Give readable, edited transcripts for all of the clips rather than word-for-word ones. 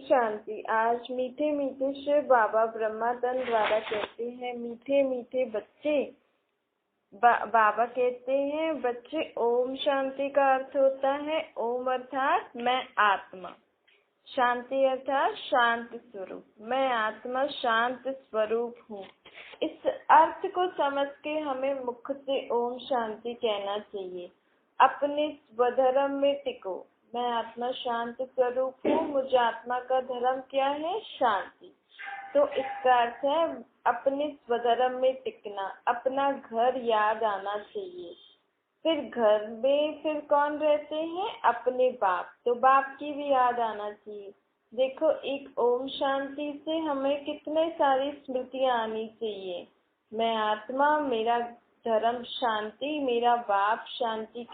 शांति। आज मीठे मीठे शिव बाबा ब्रह्मानंद द्वारा कहते हैं, मीठे मीठे बच्चे। बाबा कहते हैं, बच्चे, ओम शांति का अर्थ होता है ओम अर्थात मैं आत्मा, शांति अर्थात शांत स्वरूप। मैं आत्मा शांत स्वरूप हूँ। इस अर्थ को समझ के हमें मुख से ओम शांति कहना चाहिए। अपने स्वधर्म में टिको। मैं आत्मा शांत स्वरूप हूँ। मुझे आत्मा का धर्म क्या है? शांति। तो इसका अर्थ है अपने स्वधर्म में टिकना। अपना घर याद आना चाहिए। फिर घर में फिर कौन रहते हैं? अपने बाप। तो बाप की भी याद आना चाहिए। देखो, एक ओम शांति से हमें कितने सारी स्मृतियां आनी चाहिए। मैं आत्मा, मेरा धर्म शांति, मेरा बाप शांति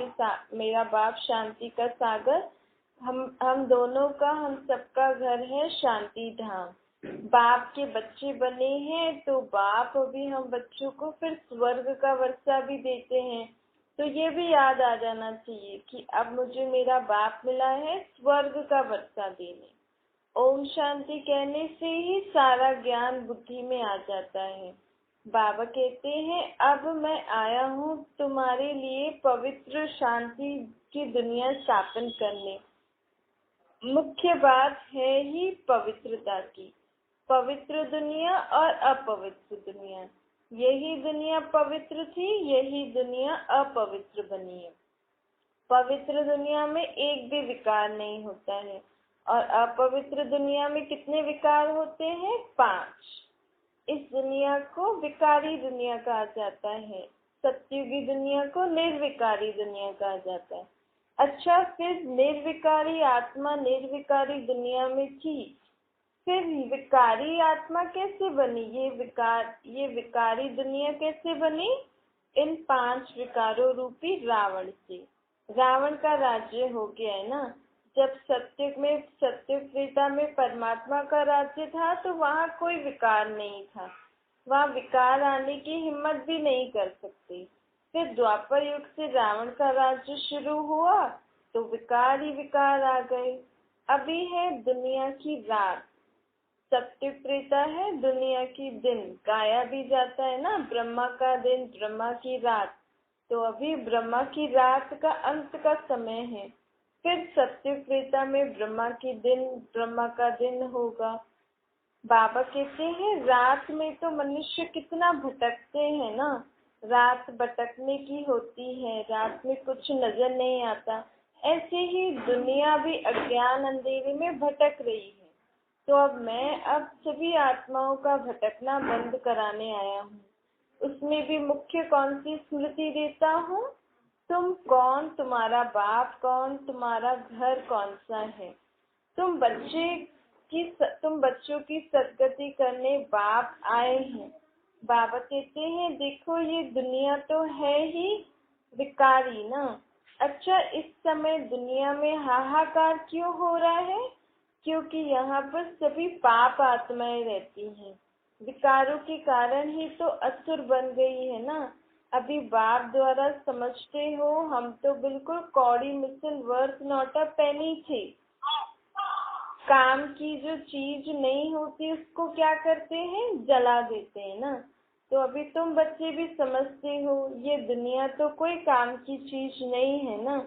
मेरा बाप शांति का सागर। हम दोनों का, हम सबका घर है शांति धाम। बाप के बच्चे बने हैं तो बाप अभी हम बच्चों को फिर स्वर्ग का वर्षा भी देते हैं। तो ये भी याद आ जाना चाहिए कि अब मुझे मेरा बाप मिला है स्वर्ग का वर्षा देने। ओम शांति कहने से ही सारा ज्ञान बुद्धि में आ जाता है। बाबा कहते हैं, अब मैं आया हूँ तुम्हारे लिए पवित्र शांति की दुनिया स्थापन करने। मुख्य बात है ही पवित्रता की। पवित्र दुनिया और अपवित्र दुनिया। यही दुनिया पवित्र थी, यही दुनिया अपवित्र बनी है। पवित्र दुनिया में एक भी विकार नहीं होता है और अपवित्र दुनिया में कितने विकार होते हैं? 5। इस दुनिया को विकारी दुनिया कहा जाता है। सत्युगी दुनिया को निर्विकारी दुनिया कहा जाता है। अच्छा, फिर निर्विकारी आत्मा निर्विकारी दुनिया में थी, फिर विकारी आत्मा कैसे बनी? ये विकारी दुनिया कैसे बनी? इन 5 विकारों रूपी रावण से। रावण का राज्य हो गया है ना। जब सत्य त्रेता में परमात्मा का राज्य था तो वहाँ कोई विकार नहीं था। वहाँ विकार आने की हिम्मत भी नहीं कर सकते। फिर द्वापर युग से रावण का राज्य शुरू हुआ तो विकार ही विकार आ गए। अभी है दुनिया की रात। सत्य त्रेता है दुनिया की दिन। गाया भी जाता है ना, ब्रह्मा का दिन, ब्रह्मा की रात। तो अभी ब्रह्मा की रात का अंत का समय है। फिर सत्य त्रेता में ब्रह्मा का दिन होगा। बाबा कहते हैं, रात में तो मनुष्य कितना भटकते हैं ना। रात भटकने की होती है, रात में कुछ नजर नहीं आता। ऐसे ही दुनिया भी अज्ञान अंधेरे में भटक रही है। तो अब सभी आत्माओं का भटकना बंद कराने आया हूँ। उसमें भी मुख्य कौन सी स्मृति देता हूँ? तुम कौन, तुम्हारा बाप कौन, तुम्हारा घर कौन सा है। तुम बच्चों की सदगति करने बाप आए हैं। बाबा कहते हैं, देखो ये दुनिया तो है ही विकारी ना। अच्छा, इस समय दुनिया में हाहाकार क्यों हो रहा है? क्योंकि यहाँ पर सभी पाप आत्माएं रहती हैं। विकारों के कारण ही तो असुर बन गई है ना। अभी बाप द्वारा समझते हो, हम तो बिल्कुल कौड़ी मिसल वर्थ नॉट अ पेनी थे। काम की जो चीज नहीं होती उसको क्या करते हैं? जला देते हैं ना। तो अभी तुम बच्चे भी समझते हो, ये दुनिया तो कोई काम की चीज नहीं है ना।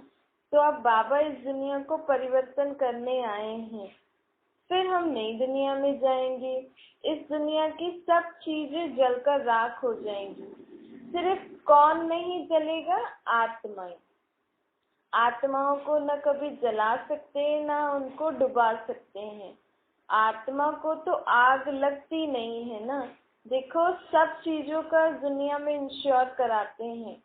तो अब बाबा इस दुनिया को परिवर्तन करने आए हैं। फिर हम नई दुनिया में जाएंगे। इस दुनिया की सब चीजें जलकर राख हो जाएंगी। सिर्फ कौन नहीं जलेगा? आत्माएं। आत्माओं को न कभी जला सकते न उनको डुबा सकते हैं। आत्मा को तो आग लगती नहीं है ना। देखो, सब चीजों का दुनिया में इंश्योर कराते हैं।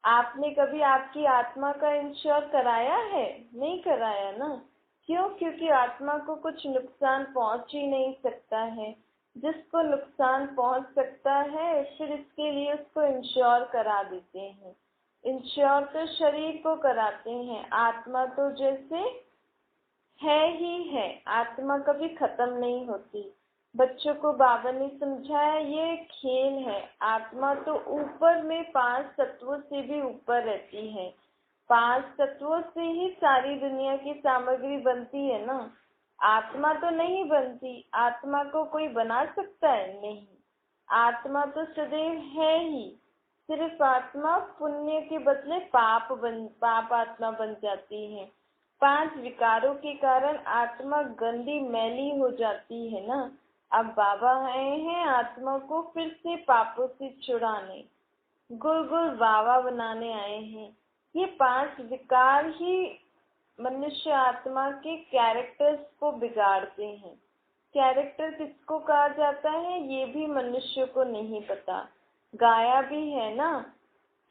आपने कभी आपकी आत्मा का इंश्योर कराया है? नहीं कराया ना। क्यों? क्योंकि आत्मा को कुछ नुकसान पहुंच ही नहीं सकता है। जिसको नुकसान पहुंच सकता है फिर इसके लिए उसको इंश्योर करा देते हैं। इंश्योर तो शरीर को कराते हैं। आत्मा तो जैसे है ही है, आत्मा कभी खत्म नहीं होती। बच्चों को बाबा ने समझाया, ये खेल है। आत्मा तो ऊपर में 5 तत्वों से भी ऊपर रहती है। 5 तत्वों से ही सारी दुनिया की सामग्री बनती है ना। आत्मा तो नहीं बनती, आत्मा को कोई बना सकता है? नहीं, आत्मा तो सदैव है ही। सिर्फ आत्मा पुण्य के बदले पाप आत्मा बन जाती है। 5 विकारों के कारण आत्मा गंदी मैली हो जाती है ना। अब बाबा आए हैं आत्मा को फिर से पापों से छुड़ाने, गुल गुल बाबा बनाने आए हैं। ये 5 विकार ही मनुष्य आत्मा के कैरेक्टर्स को बिगाड़ते हैं। कैरेक्टर किसको कहा जाता है ये भी मनुष्य को नहीं पता। गाया भी है ना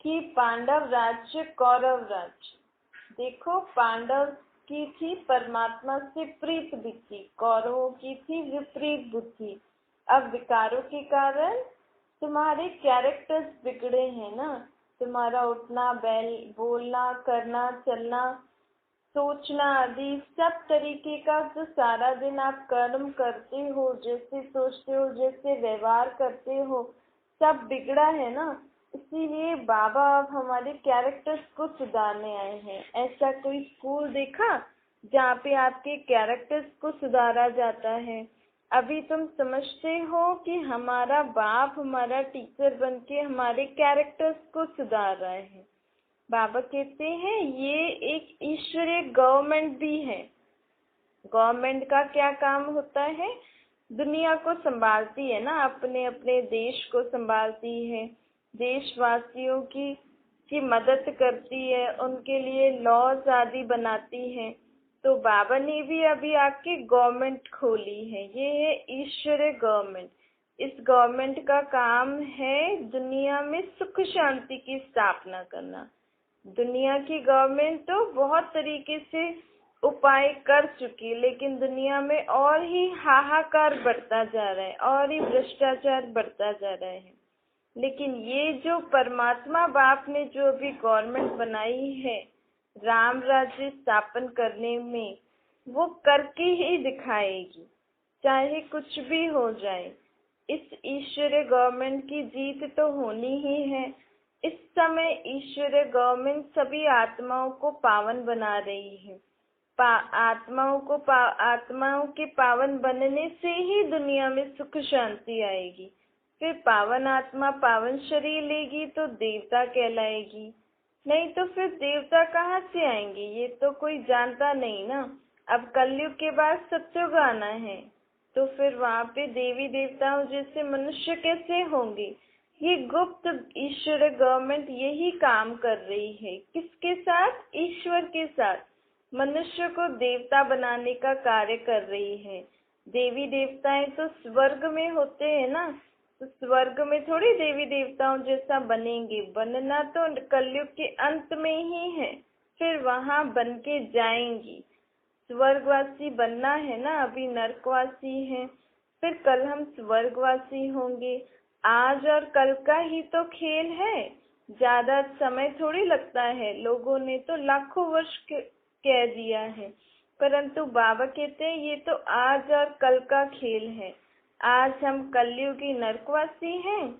कि पांडव राज्य कौरव राज्य। देखो, पांडव की थी परमात्मा से प्रीत बुद्धि, कौरवों की थी विपरीत बुद्धि। अब विकारों के कारण तुम्हारे कैरेक्टर्स बिगड़े हैं ना। तुम्हारा उठना, बोलना, करना, चलना, सोचना आदि सब तरीके का जो सारा दिन आप कर्म करते हो, जैसे सोचते हो, जैसे व्यवहार करते हो, सब बिगड़ा है ना। इसीलिए बाबा अब हमारे कैरेक्टर्स को सुधारने आए हैं। ऐसा कोई स्कूल देखा जहाँ पे आपके कैरेक्टर्स को सुधारा जाता है? अभी तुम समझते हो कि हमारा बाप हमारा टीचर बनके हमारे कैरेक्टर्स को सुधार रहा है। बाबा कहते हैं ये एक ईश्वरीय गवर्नमेंट भी है। गवर्नमेंट का क्या काम होता है? दुनिया को संभालती है ना, अपने अपने देश को संभालती है, देशवासियों की मदद करती है, उनके लिए लॉज आदि बनाती है। तो बाबा ने भी अभी आके गवर्नमेंट खोली है, ये है ईश्वरीय गवर्नमेंट। इस गवर्नमेंट का काम है दुनिया में सुख शांति की स्थापना करना। दुनिया की गवर्नमेंट तो बहुत तरीके से उपाय कर चुकी, लेकिन दुनिया में और ही हाहाकार बढ़ता जा रहा है, और ही भ्रष्टाचार बढ़ता जा रहा है। लेकिन ये जो परमात्मा बाप ने जो अभी गवर्नमेंट बनाई है राम राज्य स्थापन करने में, वो करके ही दिखाएगी, चाहे कुछ भी हो जाए। इस ईश्वरीय गवर्नमेंट की जीत तो होनी ही है। इस समय ईश्वरीय गवर्नमेंट सभी आत्माओं को पावन बना रही है। आत्माओं के पावन बनने से ही दुनिया में सुख शांति आएगी। फिर पावन आत्मा पावन शरीर लेगी तो देवता कहलाएगी, नहीं तो फिर देवता कहाँ से आएंगे ये तो कोई जानता नहीं ना। अब कलयुग के बाद सत्युग आना है, तो फिर वहाँ पे देवी देवताओं जैसे मनुष्य कैसे होंगे? ये गुप्त ईश्वर गवर्नमेंट यही काम कर रही है। किसके साथ? ईश्वर के साथ। मनुष्य को देवता बनाने का कार्य कर रही है। देवी देवताएं तो स्वर्ग में होते हैं ना, तो स्वर्ग में थोड़ी देवी देवताओं जैसा बनेंगे। बनना तो कलयुग के अंत में ही है, फिर वहां बन के जाएंगी। स्वर्गवासी बनना है ना, अभी नरकवासी है, फिर कल हम स्वर्गवासी होंगे। आज और कल का ही तो खेल है, ज्यादा समय थोड़ी लगता है। लोगों ने तो लाखों वर्ष कह दिया है, परंतु बाबा कहते हैं ये तो आज और कल का खेल है। आज हम कलयुगी नरकवासी हैं,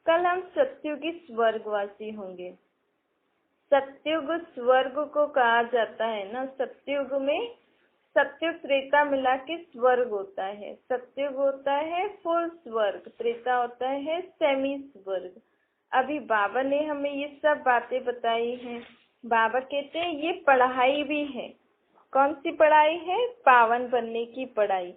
कल हम सत्युगी स्वर्गवासी होंगे। सत्युग स्वर्ग को कहा जाता है ना। सत्युग में सत्युग त्रेता मिला के स्वर्ग होता है। सत्युग होता है फुल स्वर्ग, त्रेता होता है सेमी स्वर्ग। अभी बाबा ने हमें ये सब बातें बताई हैं। बाबा कहते हैं ये पढ़ाई भी है। कौन सी पढ़ाई है? पावन बनने की पढ़ाई।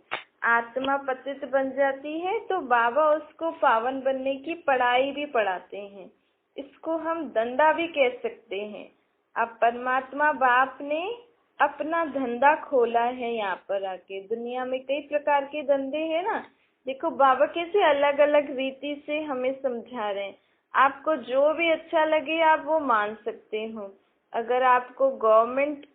आत्मा पतित बन जाती है तो बाबा उसको पावन बनने की पढ़ाई भी पढ़ाते हैं। इसको हम धंधा भी कह सकते हैं। अब परमात्मा बाप ने अपना धंधा खोला है यहाँ पर आके। दुनिया में कई प्रकार के धंधे हैं ना। देखो बाबा कैसे अलग अलग रीति से हमें समझा रहे हैं। आपको जो भी अच्छा लगे आप वो मान सकते हो। अगर आपको गवर्नमेंट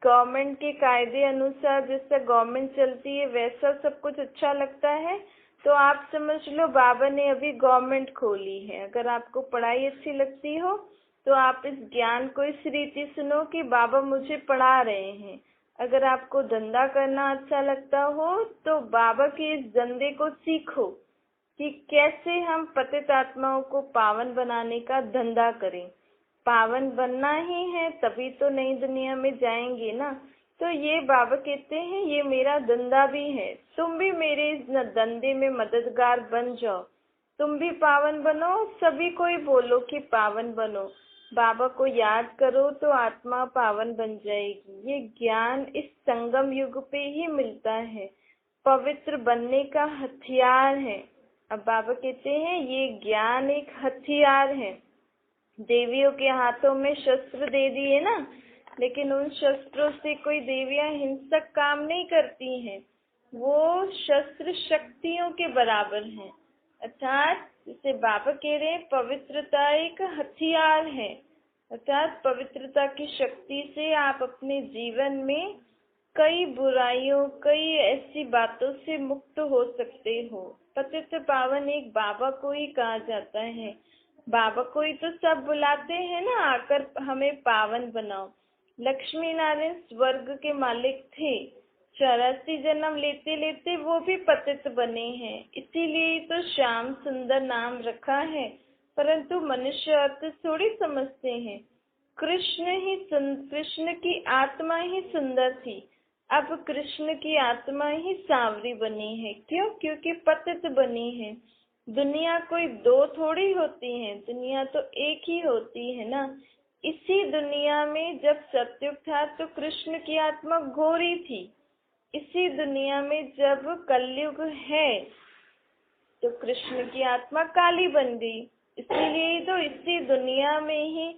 के कायदे अनुसार जैसे गवर्नमेंट चलती है वैसा सब कुछ अच्छा लगता है तो आप समझ लो बाबा ने अभी गवर्नमेंट खोली है। अगर आपको पढ़ाई अच्छी लगती हो तो आप इस ज्ञान को इस रीति सुनो कि बाबा मुझे पढ़ा रहे हैं। अगर आपको धंधा करना अच्छा लगता हो तो बाबा के इस धंधे को सीखो कि कैसे हम पतित आत्माओं को पावन बनाने का धंधा करें। पावन बनना ही है तभी तो नई दुनिया में जाएंगे ना। तो ये बाबा कहते हैं ये मेरा धंधा भी है, तुम भी मेरे इस धंधे में मददगार बन जाओ, तुम भी पावन बनो, सभी को ही बोलो कि पावन बनो, बाबा को याद करो तो आत्मा पावन बन जाएगी। ये ज्ञान इस संगम युग पे ही मिलता है, पवित्र बनने का हथियार है। अब बाबा कहते हैं ये ज्ञान एक हथियार है। देवियों के हाथों में शस्त्र दे दिए ना, लेकिन उन शस्त्रों से कोई देवियां हिंसक काम नहीं करती हैं, वो शस्त्र शक्तियों के बराबर हैं। अर्थात जिसे बाबा कह रहे हैं पवित्रता एक हथियार है, अर्थात पवित्रता की शक्ति से आप अपने जीवन में कई बुराइयों, कई ऐसी बातों से मुक्त हो सकते हो। पतित पावन एक बाबा को ही कहा जाता है, बाबा को ही तो सब बुलाते हैं ना, आकर हमें पावन बनाओ। लक्ष्मी नारायण स्वर्ग के मालिक थे, 84 जन्म लेते लेते वो भी पतित बने हैं, इसीलिए तो श्याम सुंदर नाम रखा है। परंतु मनुष्य अर्थ थोड़ी समझते हैं। कृष्ण की आत्मा ही सुंदर थी, अब कृष्ण की आत्मा ही सांवरी बनी है। क्यों? क्योंकि पतित बनी है। दुनिया कोई दो थोड़ी होती है, दुनिया तो एक ही होती है ना। इसी दुनिया में जब सतयुग था तो कृष्ण की आत्मा गोरी थी, इसी दुनिया में जब कलयुग है तो कृष्ण की आत्मा काली बन गई। इसीलिए तो इसी दुनिया में ही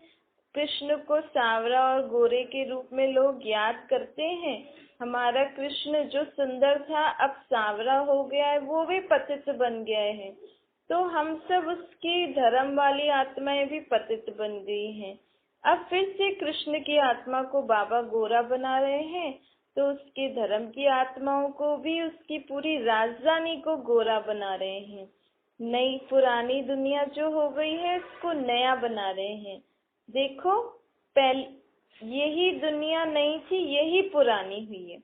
कृष्ण को सांवरा और गोरे के रूप में लोग याद करते हैं। हमारा कृष्ण जो सुंदर था अब सांवरा हो गया है, वो भी पतित बन गए हैं, तो हम सब उसकी धर्म वाली आत्माएं भी पतित बन गई हैं। अब फिर से कृष्ण की आत्मा को बाबा गोरा बना रहे हैं, तो उसके धर्म की आत्माओं को भी, उसकी पूरी राजधानी को गोरा बना रहे हैं। नई पुरानी दुनिया जो हो गई है उसको नया बना रहे हैं। देखो, पहले यही दुनिया नई थी, यही पुरानी हुई है।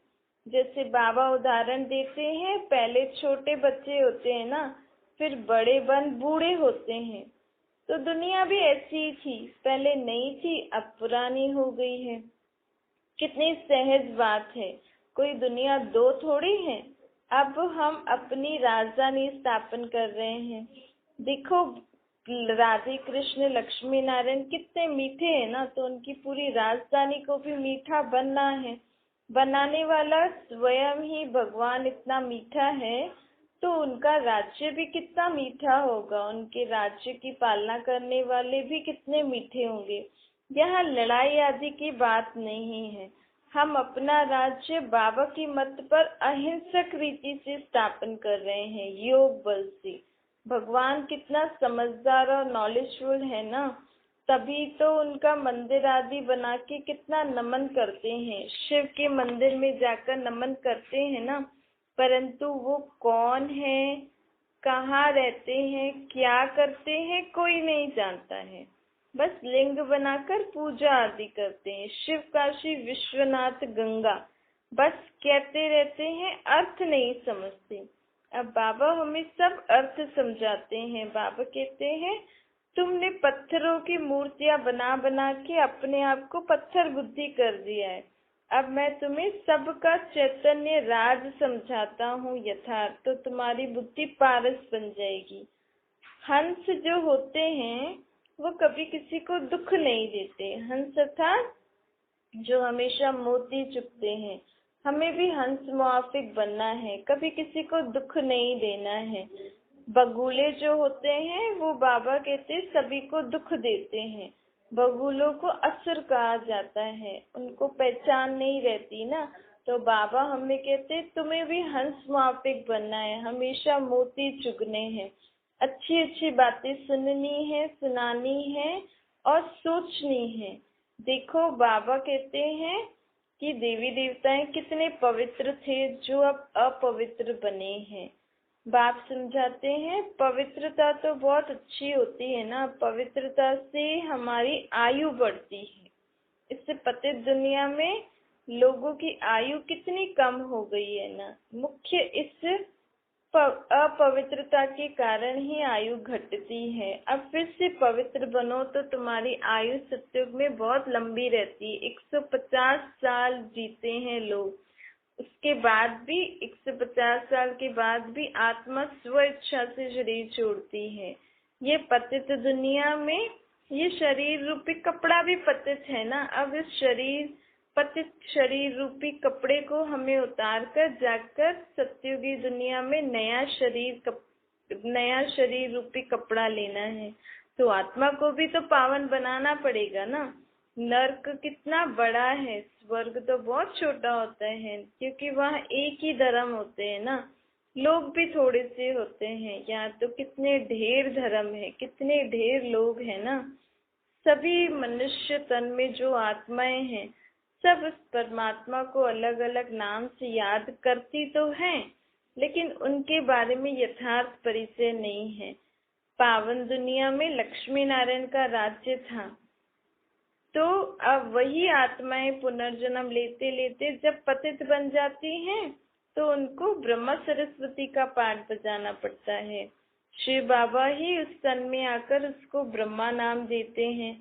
जैसे बाबा उदाहरण देते हैं, पहले छोटे बच्चे होते हैं ना, फिर बड़े बन बूढ़े होते हैं, तो दुनिया भी ऐसी ही थी, पहले नई थी अब पुरानी हो गई है। कितनी सहज बात है, कोई दुनिया दो थोड़ी है। अब हम अपनी राजधानी स्थापन कर रहे हैं। देखो, राधे कृष्ण लक्ष्मी नारायण कितने मीठे हैं ना, तो उनकी पूरी राजधानी को भी मीठा बनना है। बनाने वाला स्वयं ही भगवान इतना मीठा है, तो उनका राज्य भी कितना मीठा होगा, उनके राज्य की पालना करने वाले भी कितने मीठे होंगे। यहाँ लड़ाई आदि की बात नहीं है। हम अपना राज्य बाबा की मत पर अहिंसक रीति से स्थापन कर रहे हैं, योग बल से। भगवान कितना समझदार और नॉलेजफुल है ना, तभी तो उनका मंदिर आदि बना के कितना नमन करते हैं, शिव के मंदिर में जाकर नमन करते हैं ना। परंतु वो कौन है, कहाँ रहते हैं, क्या करते हैं, कोई नहीं जानता है। बस लिंग बनाकर पूजा आदि करते हैं, शिव काशी विश्वनाथ गंगा बस कहते रहते हैं, अर्थ नहीं समझते। अब बाबा हमें सब अर्थ समझाते हैं। बाबा कहते हैं तुमने पत्थरों की मूर्तियां बना बना के अपने आप को पत्थर बुद्धि कर दिया है, अब मैं तुम्हें सबका चैतन्य राज समझाता हूँ यथार्थ, तो तुम्हारी बुद्धि पारस बन जाएगी। हंस जो होते हैं वो कभी किसी को दुख नहीं देते। हंस था जो हमेशा मोती चुगते हैं, हमें भी हंस मुआफिक बनना है, कभी किसी को दुख नहीं देना है। बगुले जो होते हैं वो बाबा कहते सभी को दुख देते हैं, बगुलों को असुर कहा जाता है, उनको पहचान नहीं रहती ना। तो बाबा हमें कहते तुम्हें भी हंस मुआफिक बनना है, हमेशा मोती चुगने हैं, अच्छी अच्छी बातें सुननी है, सुनानी है और सोचनी है। देखो, बाबा कहते हैं कि देवी देवताएं कितने पवित्र थे जो अब अपवित्र बने हैं। बाप समझाते हैं पवित्रता तो बहुत अच्छी होती है ना, पवित्रता से हमारी आयु बढ़ती है। इससे पतित दुनिया में लोगों की आयु कितनी कम हो गई है ना। मुख्य इस अपवित्रता के कारण ही आयु घटती है। अब फिर से पवित्र बनो तो तुम्हारी आयु सतयुग में बहुत लंबी रहती है। 150 साल जीते हैं लोग, उसके बाद भी 150 साल के बाद भी आत्मा स्व इच्छा से शरीर छोड़ती है। ये पतित दुनिया में ये शरीर रूपी कपड़ा भी पतित है ना। अब इस पतित शरीर रूपी कपड़े को हमें उतार कर जाकर सत्युगी दुनिया में नया शरीर रूपी कपड़ा लेना है। तो आत्मा को भी तो पावन बनाना पड़ेगा ना। नर्क कितना बड़ा है, स्वर्ग तो बहुत छोटा होता है, क्योंकि वहाँ एक ही धर्म होते हैं ना, लोग भी थोड़े से होते हैं। यहाँ तो कितने ढेर धर्म है, कितने ढेर लोग हैं ना। सभी मनुष्य तन में जो आत्माएं हैं सब उस परमात्मा को अलग अलग नाम से याद करती तो हैं, लेकिन उनके बारे में यथार्थ परिचय नहीं है। पावन दुनिया में लक्ष्मी नारायण का राज्य था, तो अब वही आत्माएं पुनर्जन्म लेते लेते जब पतित बन जाती हैं तो उनको ब्रह्मा सरस्वती का पाठ बजाना पड़ता है। शिव बाबा ही उस तन में आकर उसको ब्रह्मा नाम देते हैं।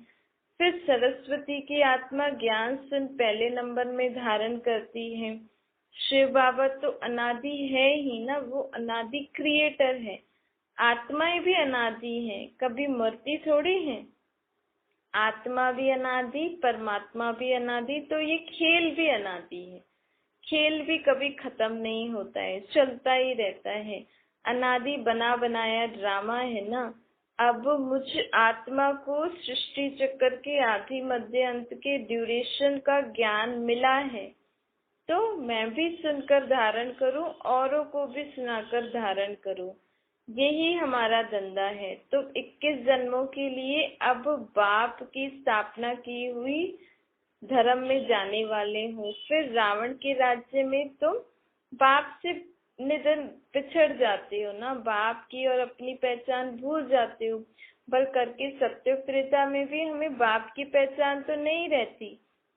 फिर सरस्वती की आत्मा ज्ञान सुन पहले नंबर में धारण करती है। शिव बाबा तो अनादि है ही ना, वो अनादि क्रिएटर है। आत्माएं भी अनादि हैं, कभी मरती थोड़ी हैं। आत्मा भी अनादि, परमात्मा भी अनादि, तो ये खेल भी अनादि है। खेल भी कभी खत्म नहीं होता है, चलता ही रहता है। अनादि बना बनाया ड्रामा है ना। अब मुझ आत्मा को सृष्टि चक्र के आदि मध्य अंत के ड्यूरेशन का ज्ञान मिला है, तो मैं भी सुनकर धारण करूं, औरों को भी सुनाकर धारण करूं। यही हमारा धंधा है। तो 21 जन्मों के लिए अब बाप की स्थापना की हुई धर्म में जाने वाले हो। फिर रावण के राज्य में तुम बाप से निधन पिछड़ जाते हो ना, बाप की और अपनी पहचान भूल जाते हो। बल करके सत्युग त्रेता में भी हमें बाप की पहचान तो नहीं रहती,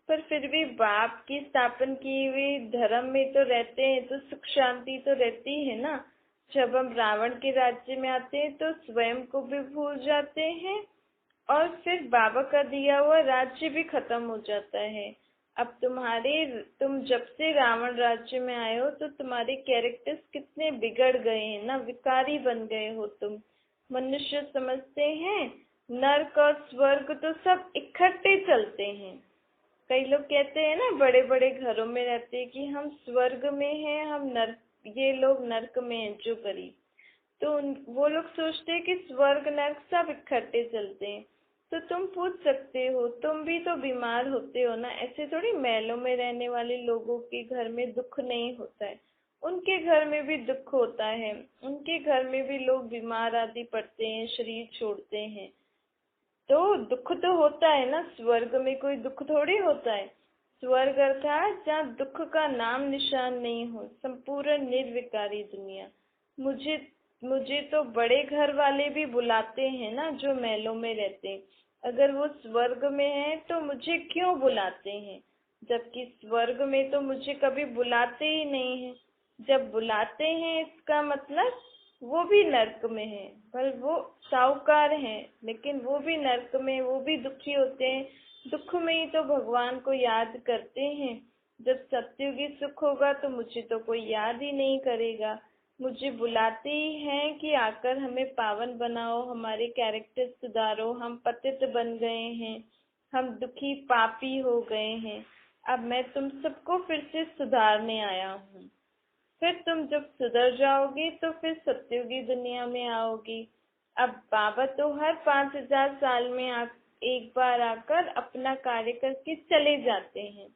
पर फिर भी बाप की स्थापन की हुई धर्म में तो रहते हैं, तो सुख शांति तो रहती है ना। जब हम रावण के राज्य में आते हैं तो स्वयं को भी भूल जाते हैं और फिर बाबा का दिया हुआ राज्य भी खत्म हो जाता है। अब तुम जब से रावण राज्य में आए हो तो तुम्हारे कैरेक्टर्स कितने बिगड़ गए हैं ना, विकारी बन गए हो तुम। मनुष्य समझते हैं नर्क और स्वर्ग तो सब इकट्ठे चलते हैं। कई लोग कहते हैं ना, बड़े बड़े घरों में रहते हैं कि हम स्वर्ग में हैं, हम नर्क, ये लोग नर्क में हैं जो गरीब, तो वो लोग सोचते हैं कि स्वर्ग नर्क सब इकट्ठे चलते हैं। तो तुम पूछ सकते हो, तुम भी तो बीमार होते हो ना। ऐसे थोड़ी महलों में रहने वाले लोगों के घर में दुख नहीं होता है, उनके घर में भी दुख होता है। उनके घर में भी लोग बीमार आदि पड़ते हैं, शरीर छोड़ते हैं, तो दुख तो होता है ना। स्वर्ग में कोई दुख थोड़ी होता है। स्वर्ग अर्थात जहाँ दुख का नाम निशान नहीं हो, संपूर्ण निर्विकारी दुनिया। मुझे तो बड़े घर वाले भी बुलाते हैं ना, जो महलों में रहते हैं। अगर वो स्वर्ग में है तो मुझे क्यों बुलाते हैं, जबकि स्वर्ग में तो मुझे कभी बुलाते ही नहीं है। जब बुलाते हैं इसका मतलब वो भी नर्क में है, पर वो साहूकार हैं, लेकिन वो भी नर्क में, वो भी दुखी होते हैं। दुख में ही तो भगवान को याद करते हैं। जब सत्युगी सुख होगा तो मुझे तो कोई याद ही नहीं करेगा। मुझे बुलाते ही हैं कि आकर हमें पावन बनाओ, हमारे कैरेक्टर सुधारो, हम पतित बन गए हैं, हम दुखी पापी हो गए हैं। अब मैं तुम सबको फिर से सुधारने आया हूँ। फिर तुम जब सुधर जाओगी तो फिर सत्युगी दुनिया में आओगी। अब बाबा तो हर 5000 साल में एक बार आकर अपना कार्य करके चले जाते हैं।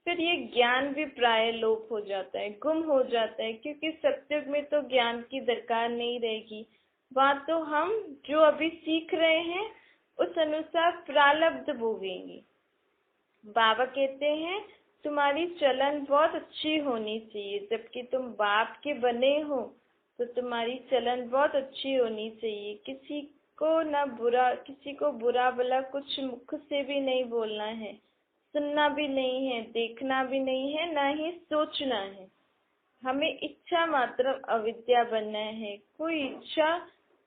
फिर ये ज्ञान भी प्राय लोप हो जाता है, गुम हो जाता है, क्योंकि सत्युग में तो ज्ञान की दरकार नहीं रहेगी। वहाँ तो हम जो अभी सीख रहे हैं उस अनुसार प्रारब्ध भोगेंगे। बाबा कहते हैं तुम्हारी चलन बहुत अच्छी होनी चाहिए, जबकि तुम बाप के बने हो तो तुम्हारी चलन बहुत अच्छी होनी चाहिए। किसी को बुरा भला कुछ मुख से भी नहीं बोलना है, सुनना भी नहीं है, देखना भी नहीं है, ना ही सोचना है। हमें इच्छा मात्र अविद्या बनना है, कोई इच्छा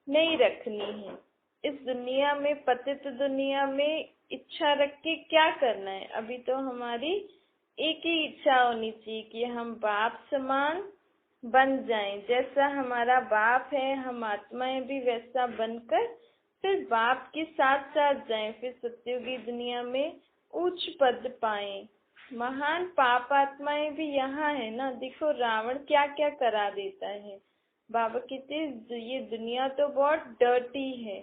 नहीं रखनी है। इस दुनिया में, पतित दुनिया में इच्छा रख के क्या करना है? अभी तो हमारी एक ही इच्छा होनी चाहिए कि हम बाप समान बन जाएं। जैसा हमारा बाप है, हम आत्माएं भी वैसा बनकर फिर बाप के साथ साथ जाएं, फिर सत्युगी दुनिया में उच्च पद पाएं। महान पाप आत्माएं भी यहाँ है ना। देखो रावण क्या क्या करा देता है। बाबा कहते ये दुनिया तो बहुत डर्टी है,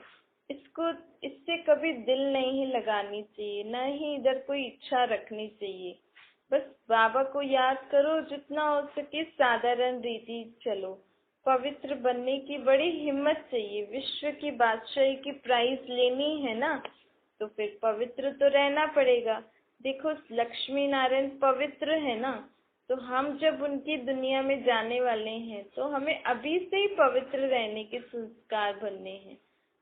इससे कभी दिल नहीं लगानी चाहिए, न ही इधर कोई इच्छा रखनी चाहिए। बस बाबा को याद करो, जितना हो सके साधारण रीति चलो। पवित्र बनने की बड़ी हिम्मत चाहिए। विश्व की बादशाही की प्राइज लेनी है ना, तो फिर पवित्र तो रहना पड़ेगा। देखो लक्ष्मी नारायण पवित्र है ना, तो हम जब उनकी दुनिया में जाने वाले हैं तो हमें अभी से ही पवित्र रहने के संस्कार बनने हैं।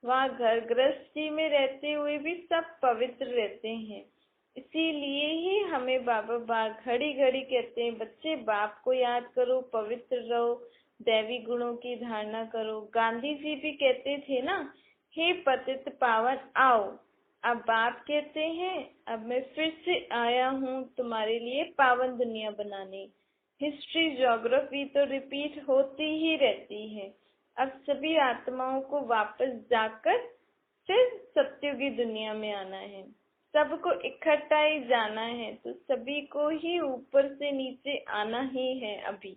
वहाँ घर गृहस्थी में रहते हुए भी सब पवित्र रहते हैं। इसीलिए ही हमें बाबा घड़ी घड़ी कहते हैं, बच्चे बाप को याद करो, पवित्र रहो, दैवी गुणों की धारणा करो। गांधी जी भी कहते थे ना, हे पतित पावन आओ। अब बाप कहते हैं, अब मैं फिर से आया हूँ तुम्हारे लिए पावन दुनिया बनाने। हिस्ट्री ज्योग्राफी तो रिपीट होती ही रहती है। अब सभी आत्माओं को वापस जाकर फिर सत्युगी दुनिया में आना है। सबको इकट्ठा ही जाना है, तो सभी को ही ऊपर से नीचे आना ही है अभी।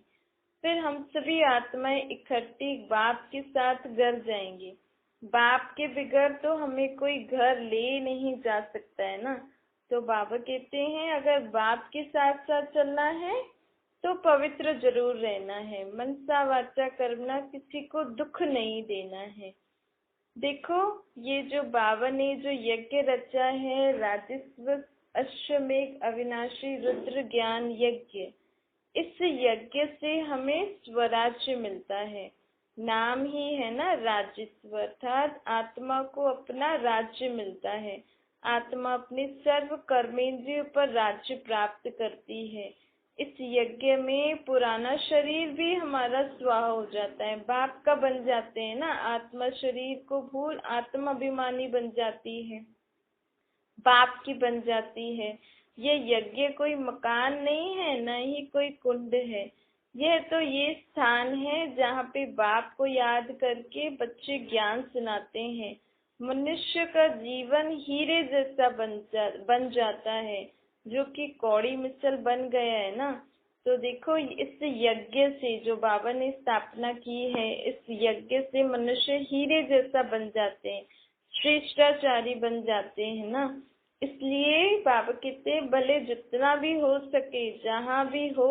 फिर हम सभी आत्माएं इकट्ठी बाप के साथ घर जाएंगे। बाप के बगैर तो हमें कोई घर ले नहीं जा सकता है ना। तो बाबा कहते हैं, अगर बाप के साथ साथ चलना है तो पवित्र जरूर रहना है। मनसा वाचा कर्मणा, किसी को दुख नहीं देना है। देखो ये जो बाबा ने जो यज्ञ रचा है, राजस्व अश्वमेघ अविनाशी रुद्र ज्ञान यज्ञ, इस यज्ञ से हमें स्वराज्य मिलता है। नाम ही है ना राजस्व, अर्थात आत्मा को अपना राज्य मिलता है। आत्मा अपने सर्व कर्मेंद्रियों पर राज्य प्राप्त करती है। इस यज्ञ में पुराना शरीर भी हमारा स्वाहा हो जाता है। बाप का बन जाते हैं ना, आत्मा शरीर को भूल आत्मा अभिमानी बन जाती है, बाप की बन जाती है। ये यज्ञ कोई मकान नहीं है, न ही कोई कुंड है। यह तो ये स्थान है जहाँ पे बाप को याद करके बच्चे ज्ञान सुनाते हैं। मनुष्य का जीवन हीरे जैसा बन जाता है, जो कि कौड़ी मिसल बन गया है ना। तो देखो इस यज्ञ से जो बाबा ने स्थापना की है, इस यज्ञ से मनुष्य हीरे जैसा बन जाते हैं, श्रेष्ठाचारी बन जाते हैं ना। इसलिए बाबा कहते भले जितना भी हो सके, जहाँ भी हो,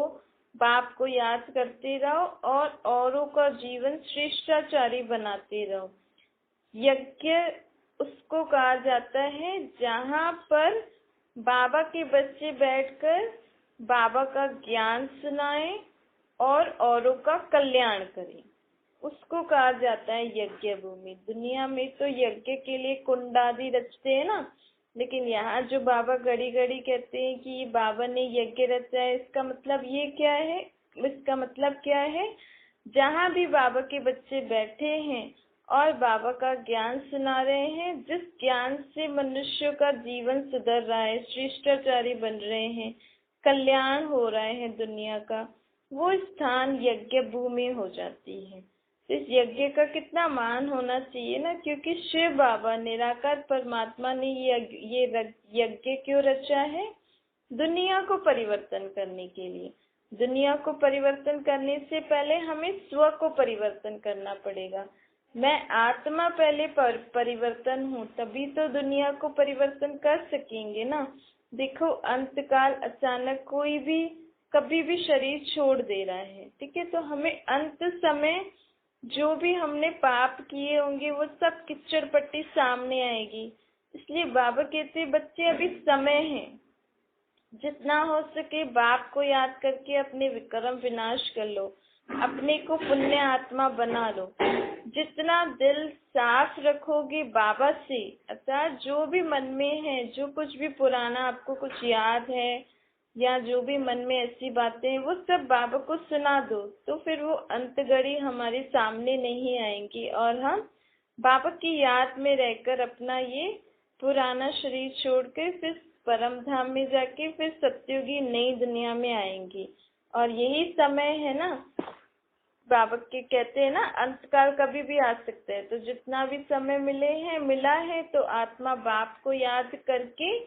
बाप को याद करते रहो और औरों का जीवन श्रेष्ठाचारी बनाते रहो। यज्ञ उसको कहा जाता है जहाँ पर बाबा के बच्चे बैठकर बाबा का ज्ञान सुनाएं और औरों का कल्याण करें, उसको कहा जाता है यज्ञ भूमि। दुनिया में तो यज्ञ के लिए कुंड आदि रचते हैं ना, लेकिन यहाँ जो बाबा घड़ी घड़ी कहते हैं कि बाबा ने यज्ञ रचा है, इसका मतलब ये क्या है? इसका मतलब क्या है? जहाँ भी बाबा के बच्चे बैठे हैं और बाबा का ज्ञान सुना रहे हैं, जिस ज्ञान से मनुष्य का जीवन सुधर रहा है, श्रेष्ठाचारी बन रहे हैं, कल्याण हो रहा है दुनिया का, वो स्थान यज्ञ भूमि हो जाती है। इस यज्ञ का कितना मान होना चाहिए ना, क्योंकि शिव बाबा निराकार परमात्मा ने ये यज्ञ क्यों रचा है? दुनिया को परिवर्तन करने के लिए। दुनिया को परिवर्तन करने से पहले हमें स्व को परिवर्तन करना पड़ेगा। मैं आत्मा पहले परिवर्तन हूँ, तभी तो दुनिया को परिवर्तन कर सकेंगे ना। देखो अंतकाल अचानक कोई भी कभी भी शरीर छोड़ दे रहा है, ठीक है, तो हमें अंत समय जो भी हमने पाप किए होंगे वो सब किच्चड़ पट्टी सामने आएगी। इसलिए बाबा कहते बच्चे अभी समय है, जितना हो सके बाप को याद करके अपने विक्रम विनाश कर लो, अपने को पुण्य आत्मा बना लो। जितना दिल साफ रखोगे बाबा से, अर्थात जो भी मन में है, जो कुछ भी पुराना आपको कुछ याद है, या जो भी मन में ऐसी बातें हैं वो सब बाबा को सुना दो, तो फिर वो अंत घड़ी हमारे सामने नहीं आएंगी और हम बाबा की याद में रहकर अपना ये पुराना शरीर छोड़कर फिर परम धाम में जाके फिर सत्युगी नई दुनिया में आएंगी। और यही समय है ना, बाबा के कहते हैं ना, अंतकाल कभी भी आ सकता है, तो जितना भी समय मिला है तो आत्मा बाप को याद करके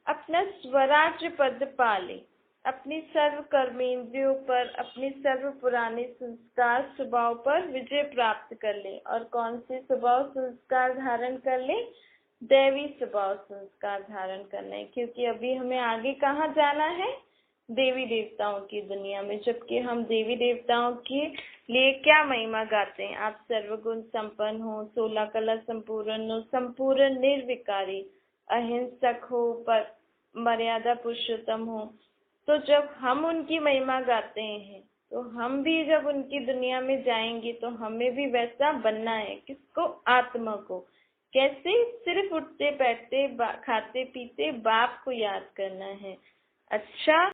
अपना स्वराज्य पद पाले, अपनी सर्व कर्मेंद्रियों पर, अपनी सर्व पुराने संस्कार स्वभाव पर विजय प्राप्त कर ले। और कौन से स्वभाव संस्कार धारण कर ले? दैवी स्वभाव संस्कार धारण करना है, क्योंकि अभी हमें आगे कहाँ जाना है? देवी देवताओं की दुनिया में। जबकि हम देवी देवताओं के लिए क्या महिमा गाते हैं? आप सर्वगुण संपन्न हो, 16 कला संपूर्ण हो, संपूर्ण निर्विकारी, अहिंसक हो, पर मर्यादा पुरुषोत्तम हो। तो जब हम उनकी महिमा गाते हैं तो हम भी जब उनकी दुनिया में जाएंगे तो हमें भी वैसा बनना है। किसको? आत्मा को। कैसे? सिर्फ उठते बैठते खाते पीते बाप को याद करना है। अच्छा।